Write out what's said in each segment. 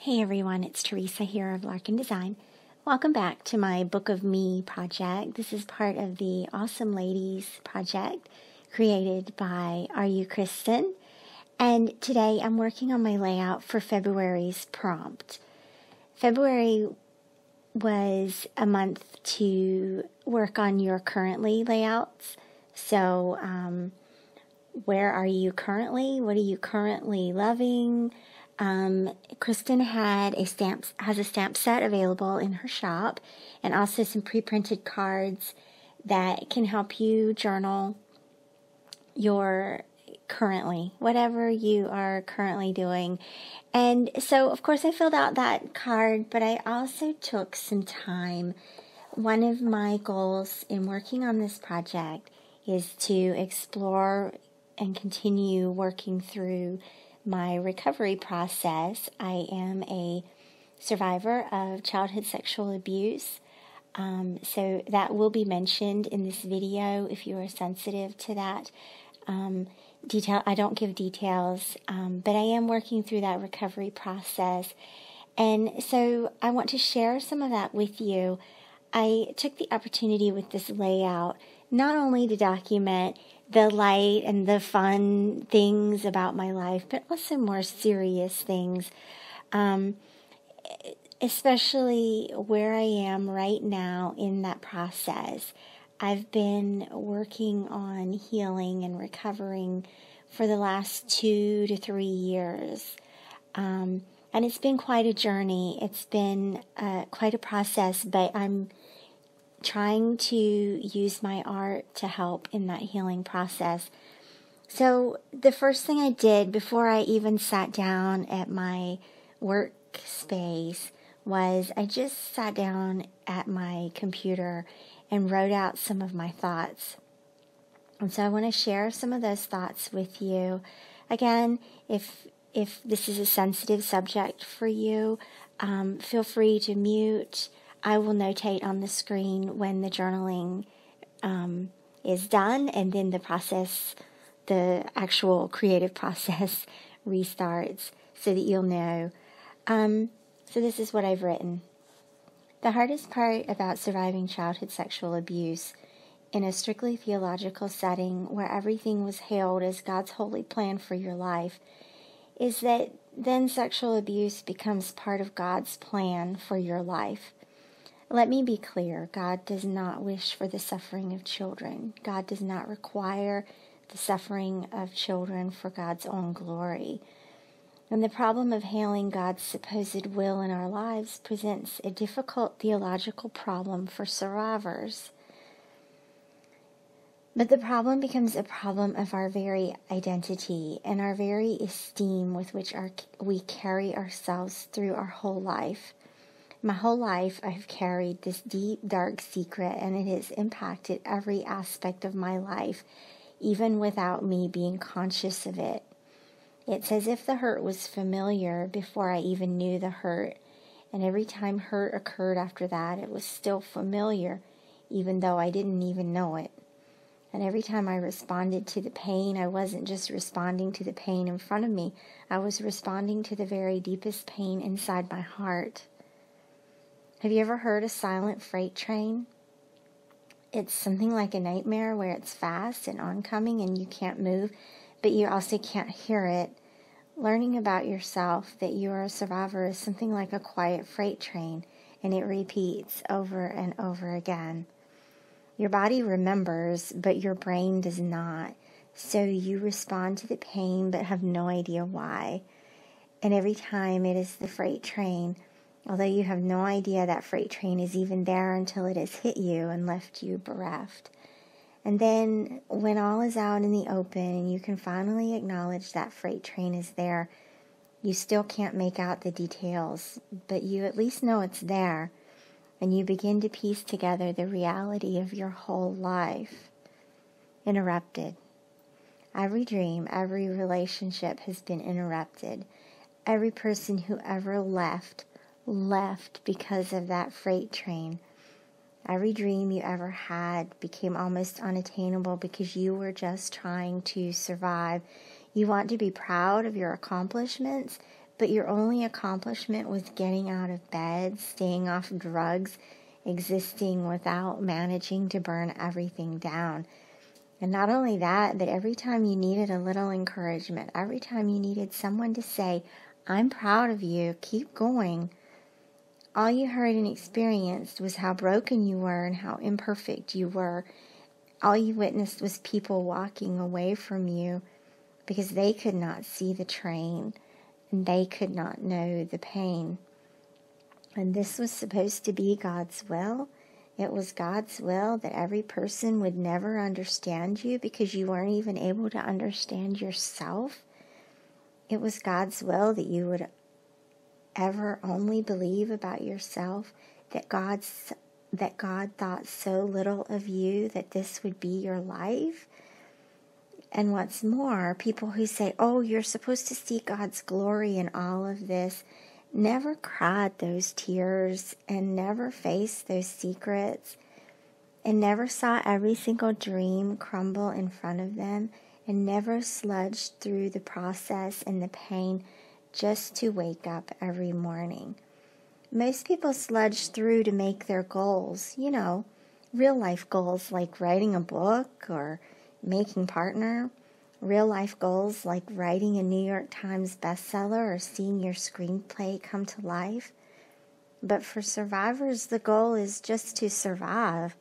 Hey everyone, it's Theresa here of Larkin Design. Welcome back to my Book of Me project. This is part of the Awesome Ladies project created by Are You Kristen? And today I'm working on my layout for February's prompt. February was a month to work on your currently layouts. So where are you currently? What are you currently loving? Kristen has a stamp set available in her shop, and also some pre-printed cards that can help you journal your whatever you are currently doing. And so, of course, I filled out that card, but I also took some time. One of my goals in working on this project is to explore and continue working through my recovery process. I am a survivor of childhood sexual abuse, so that will be mentioned in this video if you are sensitive to that detail. I don't give details, but I am working through that recovery process, and so I want to share some of that with you. I took the opportunity with this layout not only to document the light and the fun things about my life, but also more serious things, especially where I am right now in that process. I've been working on healing and recovering for the last 2 to 3 years, and it's been quite a journey. It's been quite a process, but I'm trying to use my art to help in that healing process. So the first thing I did before I even sat down at my workspace was I just sat down at my computer and wrote out some of my thoughts. And so I want to share some of those thoughts with you. Again, if this is a sensitive subject for you, feel free to mute. I will notate on the screen when the journaling is done, and then the actual creative process restarts so that you'll know. So this is what I've written. The hardest part about surviving childhood sexual abuse in a strictly theological setting where everything was hailed as God's holy plan for your life is that then sexual abuse becomes part of God's plan for your life. Let me be clear, God does not wish for the suffering of children. God does not require the suffering of children for God's own glory. And the problem of hailing God's supposed will in our lives presents a difficult theological problem for survivors. But the problem becomes a problem of our very identity and our very esteem with which we carry ourselves through our whole life. My whole life, I've carried this deep, dark secret, and it has impacted every aspect of my life, even without me being conscious of it. It's as if the hurt was familiar before I even knew the hurt, and every time hurt occurred after that, it was still familiar, even though I didn't even know it. And every time I responded to the pain, I wasn't just responding to the pain in front of me, I was responding to the very deepest pain inside my heart. Have you ever heard a silent freight train? It's something like a nightmare where it's fast and oncoming and you can't move, but you also can't hear it. Learning about yourself that you are a survivor is something like a quiet freight train, and it repeats over and over again. Your body remembers, but your brain does not. So you respond to the pain but have no idea why. And every time it is the freight train, although you have no idea that freight train is even there until it has hit you and left you bereft. And then when all is out in the open and you can finally acknowledge that freight train is there, you still can't make out the details, but you at least know it's there, and you begin to piece together the reality of your whole life. Interrupted. Every dream, every relationship has been interrupted. Every person who ever left because of that freight train. Every dream you ever had became almost unattainable because you were just trying to survive. You want to be proud of your accomplishments, but your only accomplishment was getting out of bed, staying off drugs, existing without managing to burn everything down. And not only that, but every time you needed a little encouragement, every time you needed someone to say, I'm proud of you, keep going, all you heard and experienced was how broken you were and how imperfect you were. All you witnessed was people walking away from you because they could not see the train and they could not know the pain. And this was supposed to be God's will. It was God's will that every person would never understand you because you weren't even able to understand yourself. It was God's will that you would ever only believe about yourself that God thought so little of you that this would be your life. And what's more, people who say, oh, you're supposed to see God's glory in all of this, never cried those tears and never faced those secrets and never saw every single dream crumble in front of them and never sludged through the process and the pain just to wake up every morning. Most people sludge through to make their goals, real life goals like writing a book or making partner, real life goals like writing a New York Times bestseller or seeing your screenplay come to life. But for survivors, the goal is just to survive,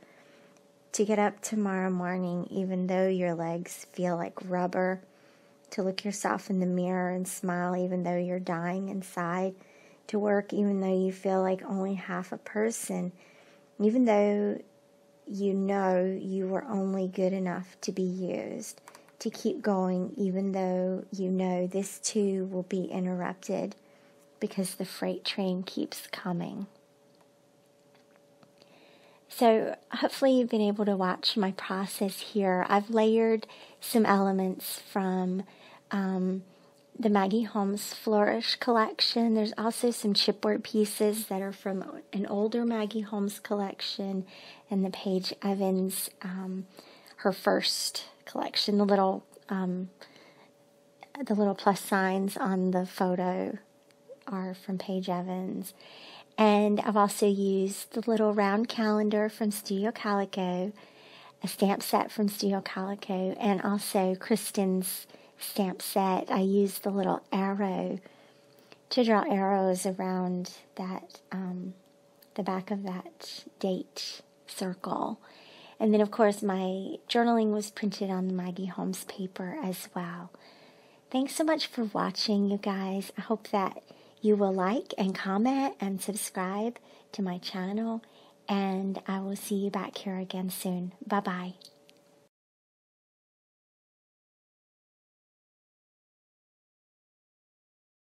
to get up tomorrow morning even though your legs feel like rubber, to look yourself in the mirror and smile even though you're dying inside, to work even though you feel like only half a person, even though you know you were only good enough to be used, to keep going even though you know this too will be interrupted because the freight train keeps coming. So hopefully you've been able to watch my process here. I've layered some elements from the Maggie Holmes Flourish collection. There's also some chipboard pieces that are from an older Maggie Holmes collection and the Paige Evans, her first collection. The little plus signs on the photo are from Paige Evans. And I've also used the little round calendar from Studio Calico, a stamp set from Studio Calico, and also Kristen's stamp set. I used the little arrow to draw arrows around that, the back of that date circle. And then, of course, my journaling was printed on the Maggie Holmes paper as well. Thanks so much for watching, you guys. I hope that you will like and comment and subscribe to my channel, and I will see you back here again soon. Bye-bye.